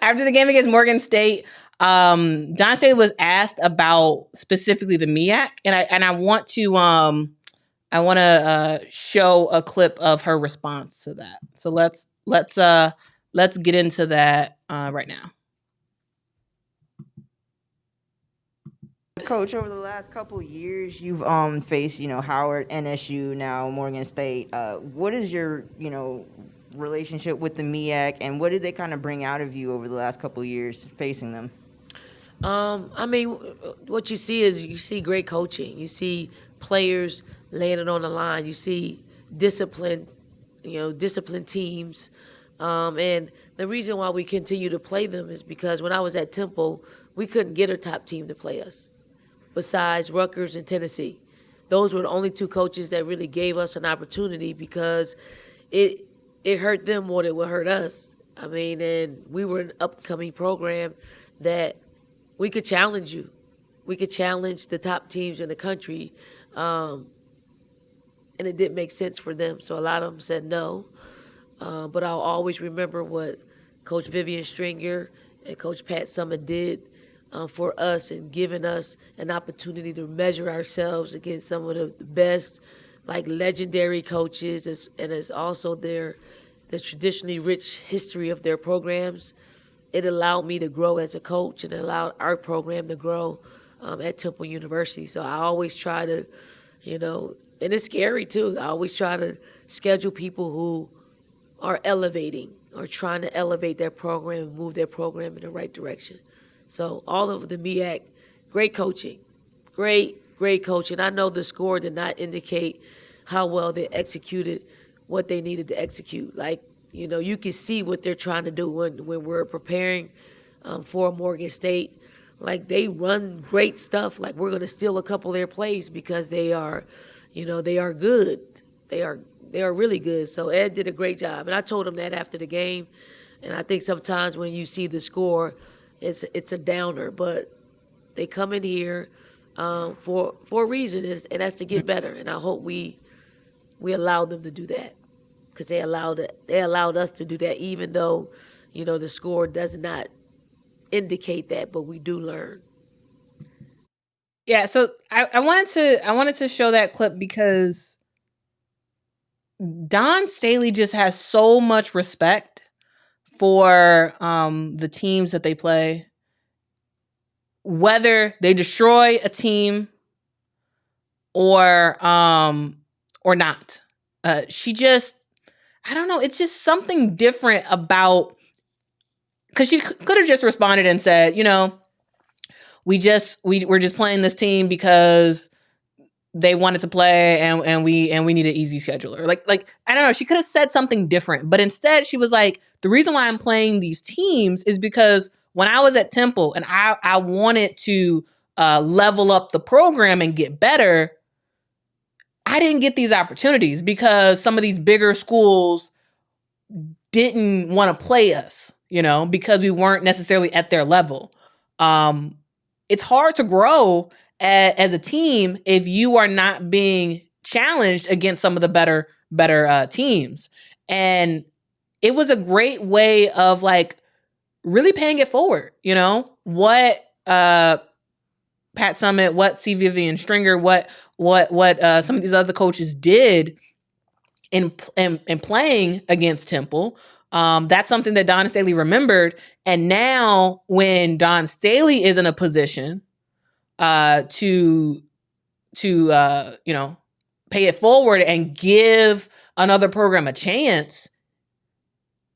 After the game against Morgan State, Dawn Staley was asked about specifically the MEAC, and I want to show a clip of her response to that. So let's get into that right now. Coach, over the last couple of years, you've faced Howard, NSU, now Morgan State. What is your relationship with the MEAC, and what did they kind of bring out of you over the last couple of years facing them? I mean, what you see is you see great coaching. You see players laying it on the line. You see discipline, disciplined teams. And the reason why we continue to play them is because when I was at Temple, we couldn't get a top team to play us besides Rutgers and Tennessee. Those were the only two coaches that really gave us an opportunity because it hurt them more than it would hurt us. I mean, and we were an upcoming program that we could challenge you. We could challenge the top teams in the country, and it didn't make sense for them. So a lot of them said no. But I'll always remember what Coach Vivian Stringer and Coach Pat Summitt did for us and giving us an opportunity to measure ourselves against some of the best, like legendary coaches, and as also the traditionally rich history of their programs. It allowed me to grow as a coach, and it allowed our program to grow at Temple University. So I always try to, and it's scary too, I always try to schedule people who are elevating or trying to elevate their program and move their program in the right direction. So all of the MEAC, great coaching, great coaching. I know the score did not indicate how well they executed what they needed to execute. Like, you can see what they're trying to do when we're preparing for Morgan State. Like, they run great stuff. Like, we're going to steal a couple of their plays because they are good. They are really good. So Ed did a great job. And I told him that after the game. And I think sometimes when you see the score, it's a downer. But they come in here for a reason, and that's to get better. And I hope we allowed them to do that. Because they allowed us to do that, even though, the score does not indicate that, but we do learn. Yeah, so I wanted to show that clip because Dawn Staley just has so much respect for the teams that they play, whether they destroy a team or not. She just, I don't know. It's just something different about, because she could have just responded and said, we're just playing this team because they wanted to play and we need an easy scheduler. Like I don't know. She could have said something different, but instead she was like, the reason why I'm playing these teams is because when I was at Temple and I wanted to level up the program and get better, I didn't get these opportunities because some of these bigger schools didn't want to play us, because we weren't necessarily at their level. It's hard to grow as a team if you are not being challenged against some of the better teams. And it was a great way of like really paying it forward, what Pat Summitt, what C. Vivian Stringer, what some of these other coaches did in playing against Temple. That's something that Dawn Staley remembered. And now when Dawn Staley is in a position to pay it forward and give another program a chance,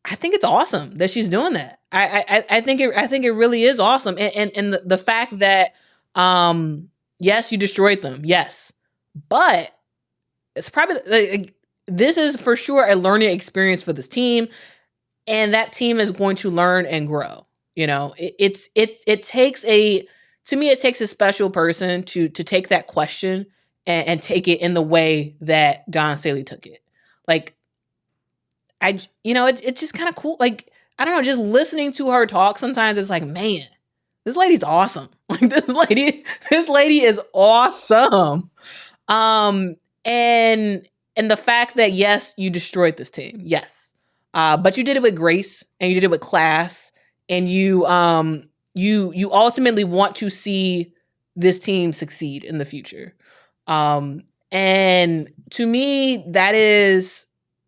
I think it's awesome that she's doing that. I think it really is awesome. And the fact that yes, you destroyed them. Yes. But it's probably this is for sure a learning experience for this team, and that team is going to learn and grow. It takes a special person to take that question and take it in the way that Dawn Staley took it. Like, it's just kind of cool. Like, I don't know, just listening to her talk sometimes it's like, man, this lady's awesome. Like, this lady is awesome. And the fact that, yes, you destroyed this team. Yes. But you did it with grace and you did it with class and you ultimately want to see this team succeed in the future. And to me, that's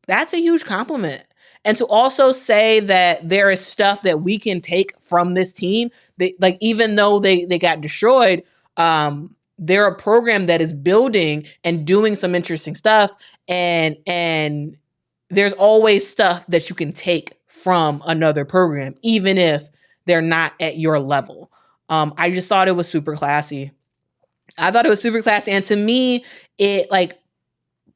a huge compliment. And to also say that there is stuff that we can take from this team, like even though they got destroyed, they're a program that is building and doing some interesting stuff, and there's always stuff that you can take from another program, even if they're not at your level. I just thought it was super classy. And to me, it like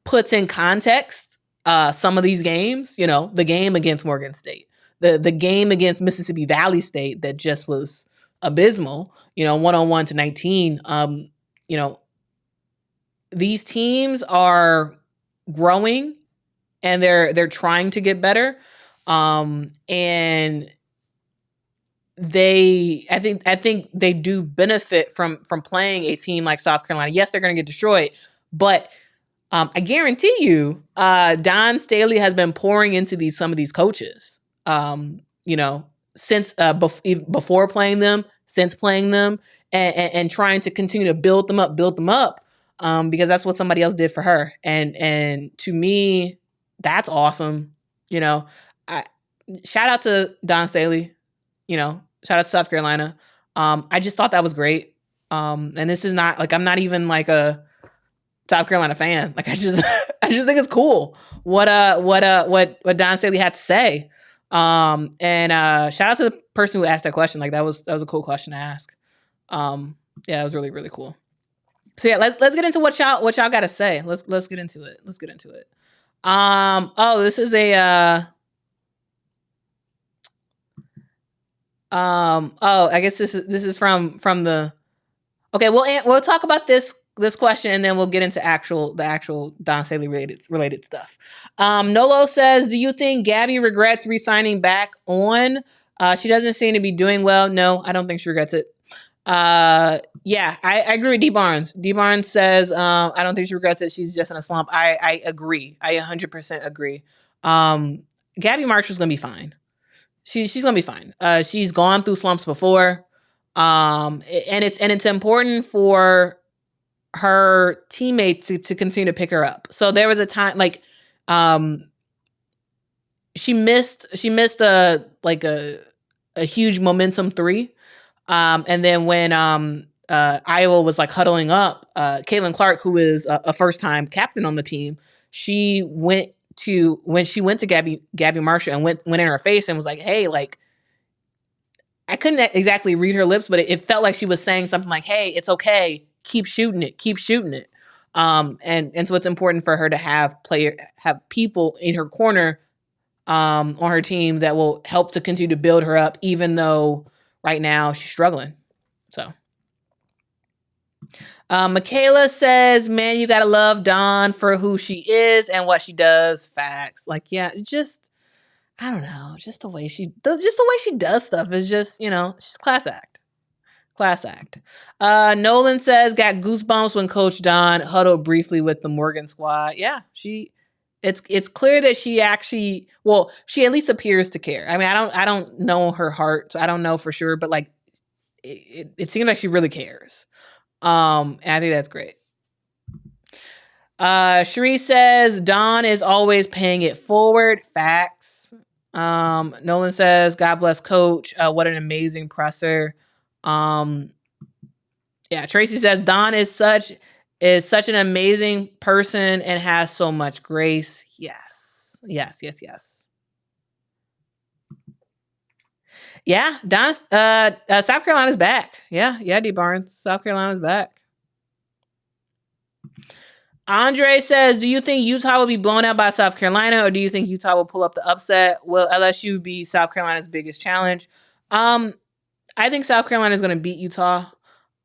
puts in context some of these games. You know, the game against Morgan State, the game against Mississippi Valley State that just was abysmal. You know, 101-19. You know, these teams are growing and they're trying to get better. And I think they do benefit from playing a team like South Carolina. Yes, they're going to get destroyed, but I guarantee you, Dawn Staley has been pouring into some of these coaches. You know, since before playing them, since playing them, and trying to continue to build them up, because that's what somebody else did for her. And to me, that's awesome. You know, shout out to Dawn Staley. You know, shout out to South Carolina. I just thought that was great. And this is not like, I'm not even like a South Carolina fan. Like I just think it's cool what Dawn Staley had to say. And shout out to the person who asked that question. Like that was a cool question to ask. Yeah, it was really, really cool. So yeah, let's get into what y'all got to say. Let's get into it. This is a I guess this is from the. Okay, we'll talk about this question and then we'll get into the actual Dawn Staley related stuff. Nolo says, "Do you think Gabby regrets re-signing back on? She doesn't seem to be doing well." No, I don't think she regrets it. Yeah, I agree with D Barnes. D Barnes says, "I don't think she regrets it. She's just in a slump." I agree. I 100% agree. Gabby Marshall's gonna be fine. She's gonna be fine. She's gone through slumps before, and it's important for her teammates to continue to pick her up. So there was a time like, she missed a huge momentum 3, and then when Iowa was like huddling up, Caitlin Clark, who is a first time captain on the team, when she went to Gabby Marshall and went in her face and was like, "Hey, like," I couldn't exactly read her lips, but it felt like she was saying something like, "Hey, it's okay. Keep shooting it. And so it's important for her to have people in her corner, on her team that will help to continue to build her up, even though right now she's struggling. So. Michaela says, "Man, you gotta love Dawn for who she is and what she does." Facts. Like, yeah, I don't know, just the way she does stuff is just, she's class act. Nolan says, "Got goosebumps when Coach Dawn huddled briefly with the Morgan squad." Yeah, it's clear that she actually, she at least appears to care. I mean, I don't know her heart, so I don't know for sure, but like, it seems like she really cares. And I think that's great. Cherie says, "Dawn is always paying it forward." Facts. Nolan says, "God bless Coach. What an amazing presser." Yeah, Tracy says, "Dawn is such an amazing person and has so much grace." Yes. Yeah, Dawn, South Carolina's back. Yeah, D Barnes. South Carolina's back. Andre says, "Do you think Utah will be blown out by South Carolina, or do you think Utah will pull up the upset? Will LSU be South Carolina's biggest challenge?" I think South Carolina is going to beat Utah.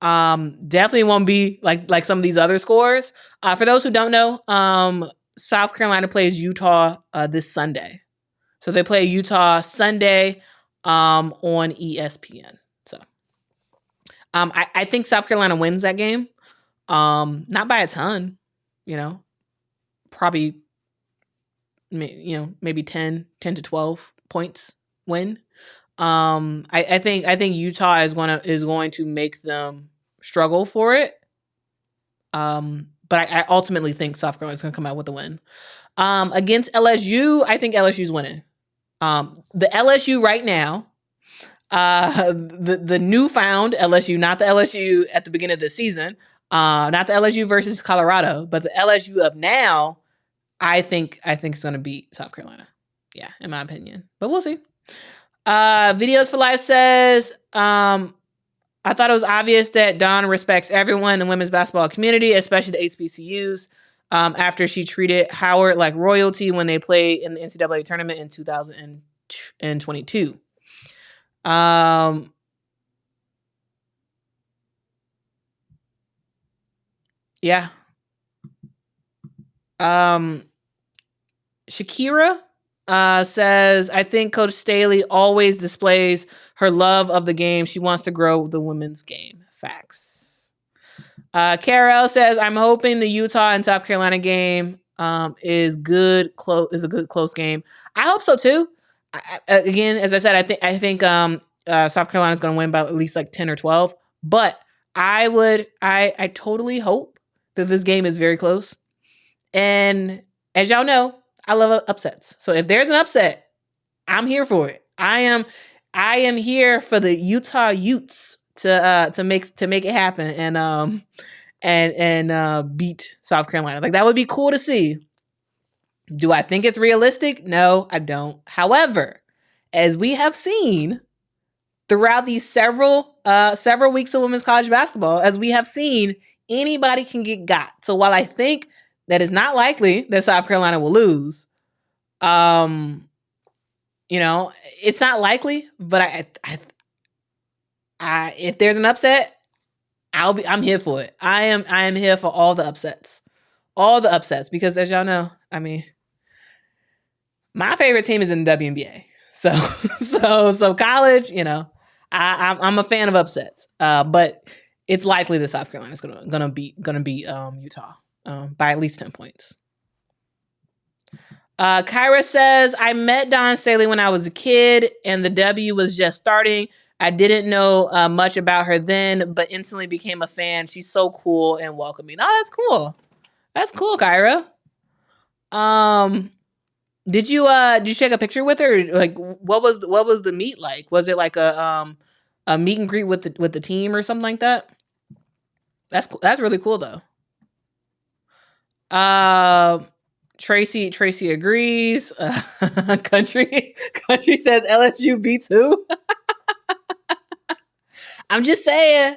Definitely won't be like some of these other scores. For those who don't know, South Carolina plays Utah this Sunday. So they play Utah Sunday on ESPN. So I think South Carolina wins that game. Not by a ton. Probably, maybe 10 to 12 points win. I think Utah is going to make them struggle for it. But I ultimately think South Carolina's going to come out with a win. Against LSU, I think LSU's winning. The LSU right now, the newfound LSU, not the LSU at the beginning of the season, not the LSU versus Colorado, but the LSU of now, I think it's going to beat South Carolina. Yeah, in my opinion, but we'll see. Videos for Life says, I thought it was obvious that Dawn respects everyone in the women's basketball community, especially the HBCUs, after she treated Howard like royalty when they played in the NCAA tournament in 2022. Yeah. Shakira says, I think Coach Staley always displays her love of the game. She wants to grow the women's game. Facts. Carol says, I'm hoping the Utah and South Carolina game is a good close game. I hope so too. Again, as I said, I think South Carolina is going to win by at least like 10 or 12. But I totally hope that this game is very close. And as y'all know, I love upsets. So if there's an upset, I'm here for it. I am here for the Utah Utes to make it happen and beat South Carolina. Like, that would be cool to see. Do I think it's realistic? No, I don't. However, as we have seen throughout these several weeks of women's college basketball, as we have seen, anybody can get got. So while I think that is not likely that South Carolina will lose, it's not likely, but I if there's an upset, I'm here for it. I am here for all the upsets. Because as y'all know, I mean, my favorite team is in the WNBA. So college, I'm a fan of upsets. But it's likely that South Carolina is gonna beat Utah by at least 10 points. Kyra says, I met Dawn Staley when I was a kid and the W was just starting. I didn't know much about her then, but instantly became a fan. She's so cool and welcoming. Oh, that's cool. That's cool, Kyra. Did you take a picture with her? Like, what was the meet like? Was it like a meet and greet with the team or something like that? That's cool. That's really cool though. Tracy agrees. Country says LSU B2. I'm just saying.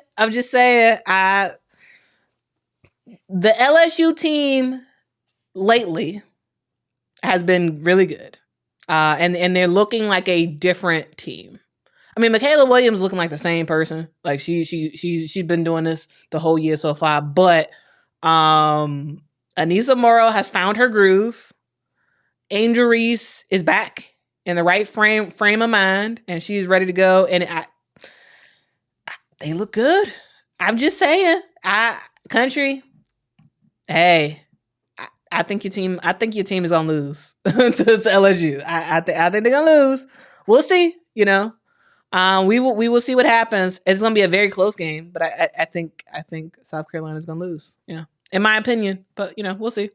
The LSU team lately has been really good. And they're looking like a different team. I mean, Michaela Williams looking like the same person. Like she's been doing this the whole year so far. But Anissa Morrow has found her groove. Angel Reese is back in the right frame of mind, and she's ready to go. And they look good. I'm just saying, Country. Hey, I think your team is gonna lose to LSU. I think they're gonna lose. We'll see. We will see what happens. It's gonna be a very close game, but I think South Carolina is gonna lose. In my opinion, but we'll see.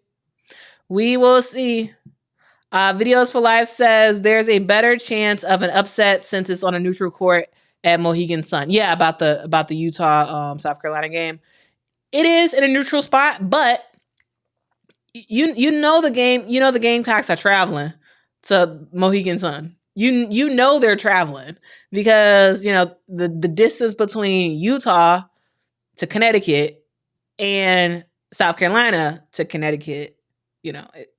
We will see. Videos for Life says there's a better chance of an upset since it's on a neutral court at Mohegan Sun. Yeah, about the Utah South Carolina game. It is in a neutral spot, but you know the game. The Gamecocks are traveling to Mohegan Sun. You know they're traveling because the distance between Utah to Connecticut and South Carolina to Connecticut,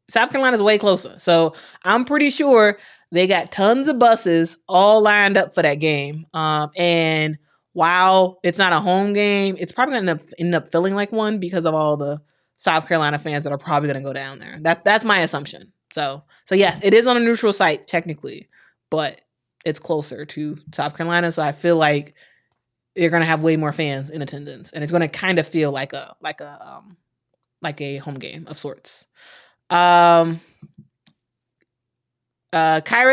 South Carolina's way closer. So I'm pretty sure they got tons of buses all lined up for that game. And while it's not a home game, it's probably going to end up feeling like one because of all the South Carolina fans that are probably going to go down there. That's my assumption. So yes, it is on a neutral site technically, but it's closer to South Carolina. So I feel like you're going to have way more fans in attendance, and it's going to kind of feel like a home game of sorts. Kyra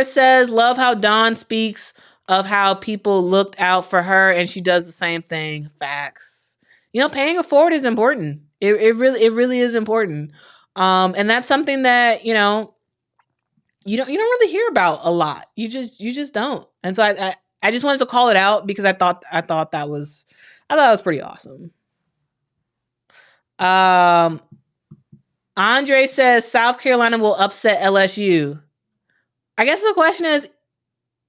says, love how Dawn speaks of how people looked out for her, and she does the same thing. Facts. Paying it forward is important. It really is important. And that's something that you don't really hear about a lot. You just don't. And so I just wanted to call it out because I thought that was pretty awesome. Andre says South Carolina will upset LSU. I guess the question is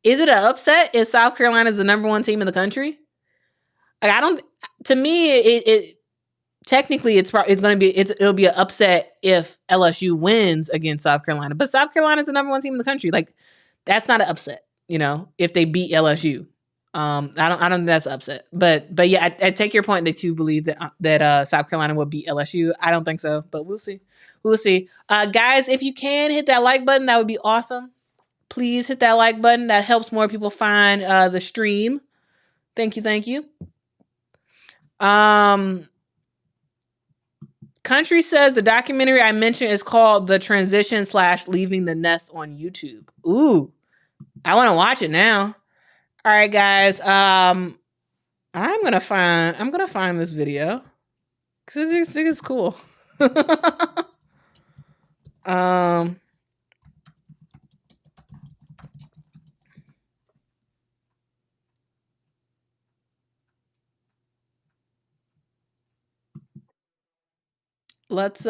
it an upset if South Carolina is the number one team in the country? Like, I don't. To me, it technically it'll be an upset if LSU wins against South Carolina. But South Carolina is the number one team in the country. Like, that's not an upset. If they beat LSU. I don't think that's an upset. But yeah, I take your point that you believe that South Carolina will beat LSU. I don't think so, but we'll see. We'll see. Guys, if you can hit that like button, that would be awesome. Please hit that like button. That helps more people find the stream. Thank you. Country says the documentary I mentioned is called The Transition / Leaving the Nest on YouTube. Ooh, I want to watch it now. All right, guys. I'm gonna find this video because it's cool. Let's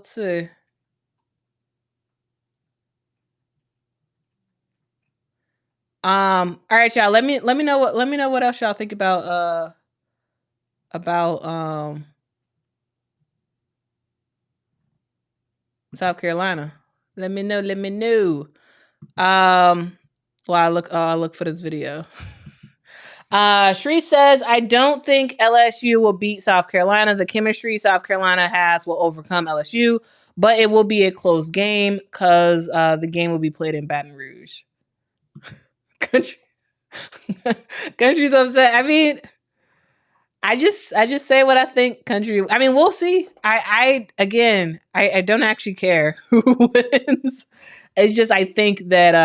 see. All right, y'all. Let me know what else y'all think about South Carolina. Let me know. Well, I'll look for this video. Shree says, I don't think LSU will beat South Carolina. The chemistry South Carolina has will overcome LSU, but it will be a close game because the game will be played in Baton Rouge. Country's upset. I mean, I just say what I think. Country. I mean, we'll see. I don't actually care who wins. It's just I think that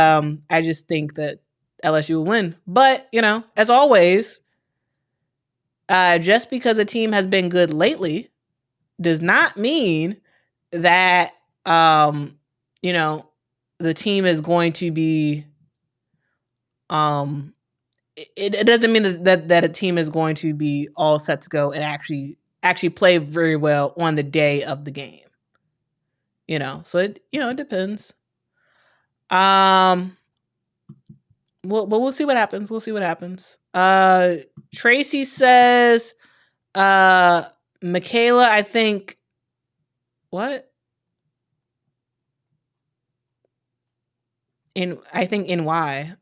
LSU will win. But as always, just because a team has been good lately does not mean that the team is going to be it doesn't mean that a team is going to be all set to go and actually play very well on the day of the game. So it depends. We'll see what happens. Tracy says, Michaela, I think what? In NY.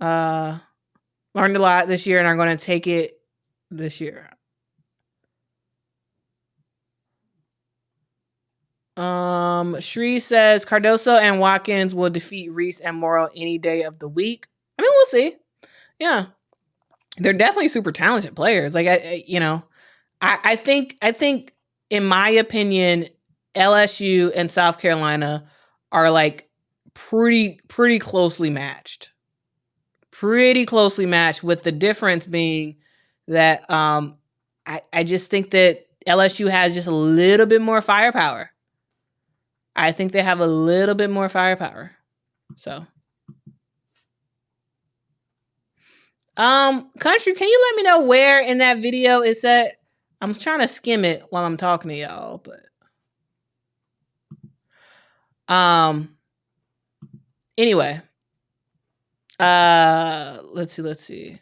Learned a lot this year and are going to take it this year. Shree says Cardoso and Watkins will defeat Reese and Morrow any day of the week. I mean, we'll see. Yeah, they're definitely super talented players. Like I think in my opinion, LSU and South Carolina are like pretty closely matched. Pretty closely matched, with the difference being that I just think that LSU has just a little bit more firepower. I think they have a little bit more firepower. So, Country, can you let me know where in that video it's at? I'm trying to skim it while I'm talking to y'all, but anyway. Let's see.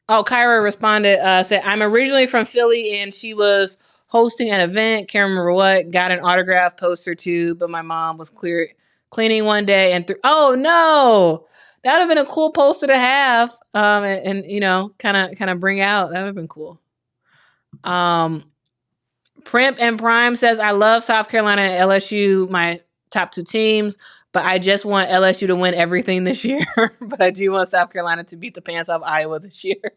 Oh, Kyra responded, said, I'm originally from Philly and she was hosting an event. Can't remember what. Got an autograph poster too, but my mom was cleaning one day and oh no, that would have been a cool poster to have. And kind of bring out. That would have been cool. Primp and Prime says, I love South Carolina and LSU, my top two teams, but I just want LSU to win everything this year. But I do want South Carolina to beat the pants off Iowa this year.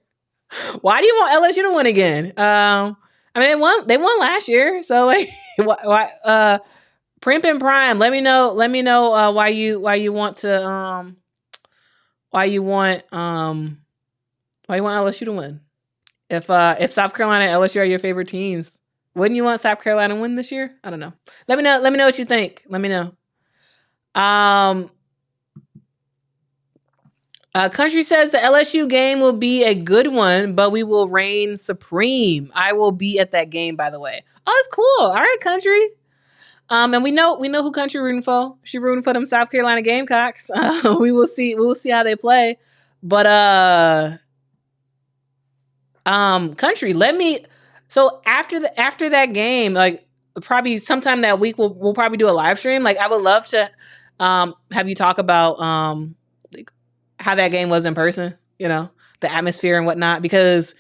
Why do you want LSU to win again? I mean, they won last year, so like, why? Primp and Prime, let me know why you want to why you want LSU to win. If South Carolina and LSU are your favorite teams, wouldn't you want South Carolina to win this year? I don't know. Let me know what you think. Let me know. Country says the LSU game will be a good one, but we will reign supreme. I will be at that game, by the way. Oh, that's cool. All right, Country. And we know who Country rooting for. She rooting for them South Carolina Gamecocks. We will see how they play. But Country, so after that game, like probably sometime that week we'll probably do a live stream. Like I would love to have you talk about like how that game was in person, the atmosphere and whatnot, because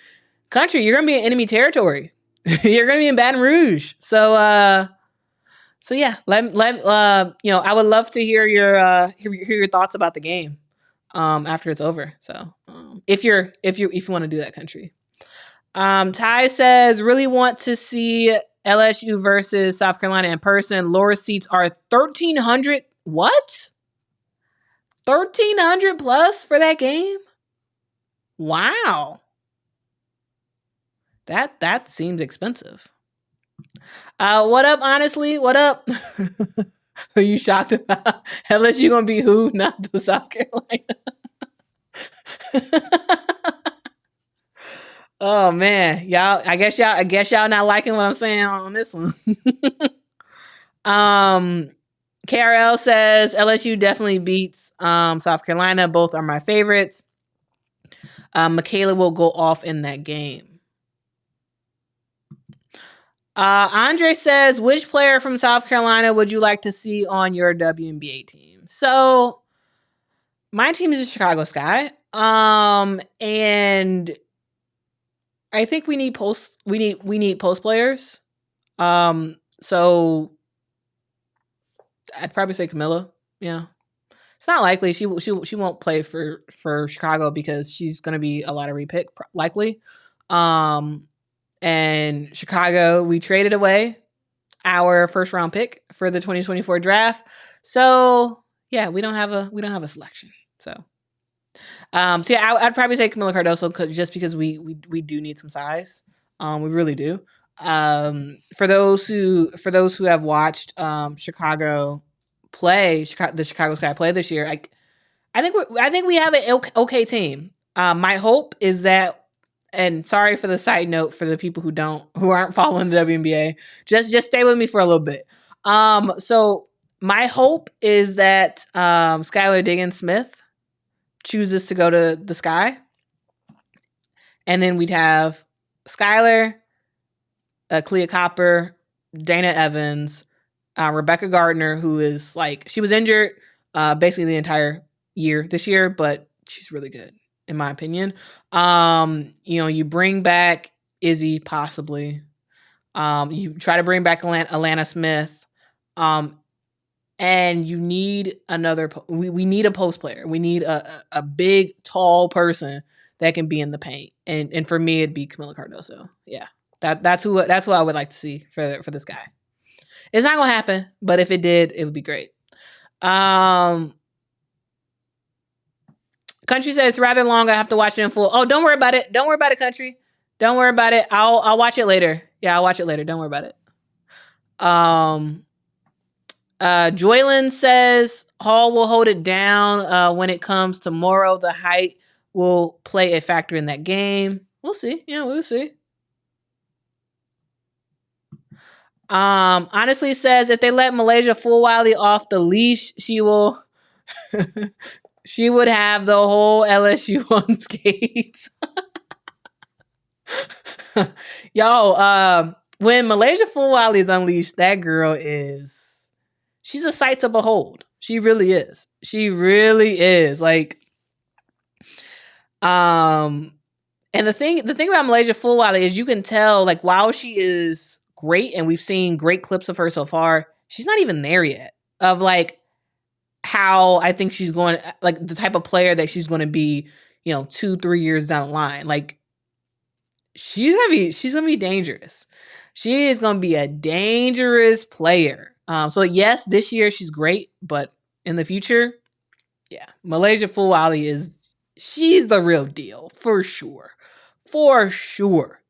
Country, you're gonna be in enemy territory. You're gonna be in Baton Rouge. So yeah, I would love to hear your thoughts about the game after it's over. So if you want to do that, Country. Ty says, really want to see LSU versus South Carolina in person. Lower seats are 1,300. What? 1,300 plus for that game? Wow. That seems expensive. What up, honestly? What up? Are you shocked about LSU gonna be who? Not the South Carolina. Oh man, y'all. I guess y'all not liking what I'm saying on this one. KRL says LSU definitely beats South Carolina. Both are my favorites. Michaela will go off in that game. Andre says, which player from South Carolina would you like to see on your WNBA team? So my team is the Chicago Sky. And I think we need post players. So I'd probably say Camilla. Yeah. It's not likely she won't play for Chicago because she's going to be a lottery pick likely. And Chicago, we traded away our first round pick for the 2024 draft. So yeah, we don't have a selection. So yeah, I'd probably say Camila Cardoso just because we do need some size. We really do. For those who have watched Chicago play, the Chicago Sky play this year, I think we have an okay team. My hope is that, and sorry for the side note for the people who aren't following the WNBA, just stay with me for a little bit. So my hope is that Skylar Diggins-Smith chooses to go to the Sky, and then we'd have Skylar, Clea Copper, Dana Evans, Rebecca Gardner, who is she was injured basically the entire year this year, but she's really good in my opinion. You bring back Izzy possibly. You try to bring back Alana Smith. And you need we need a post player. We need a big, tall person that can be in the paint. And for me, it'd be Camila Cardoso. Yeah. That's who I would like to see for this guy. It's not gonna happen, but if it did, it would be great. Country says it's rather long. I have to watch it in full. Oh, don't worry about it. Don't worry about it, Country. Don't worry about it. I'll watch it later. Yeah, I'll watch it later. Don't worry about it. Joylyn says Hall will hold it down when it comes to Morrow. The height will play a factor in that game. We'll see. Yeah, we'll see. Honestly says if they let Malaysia Fulwiley off the leash, she will she would have the whole LSU on skates. Yo, when Malaysia Fulwiley is unleashed, that girl she's a sight to behold. She really is. She really is. And the thing about Malaysia Fulwiley is you can tell, while she is great, and we've seen great clips of her so far, she's not even there yet. Of how I think she's going, the type of player that she's going to be, 2-3 years down the line. She's gonna be dangerous. She is gonna be a dangerous player. So yes, this year she's great, but in the future, yeah, Malaysia Fulwali she's the real deal for sure. For sure.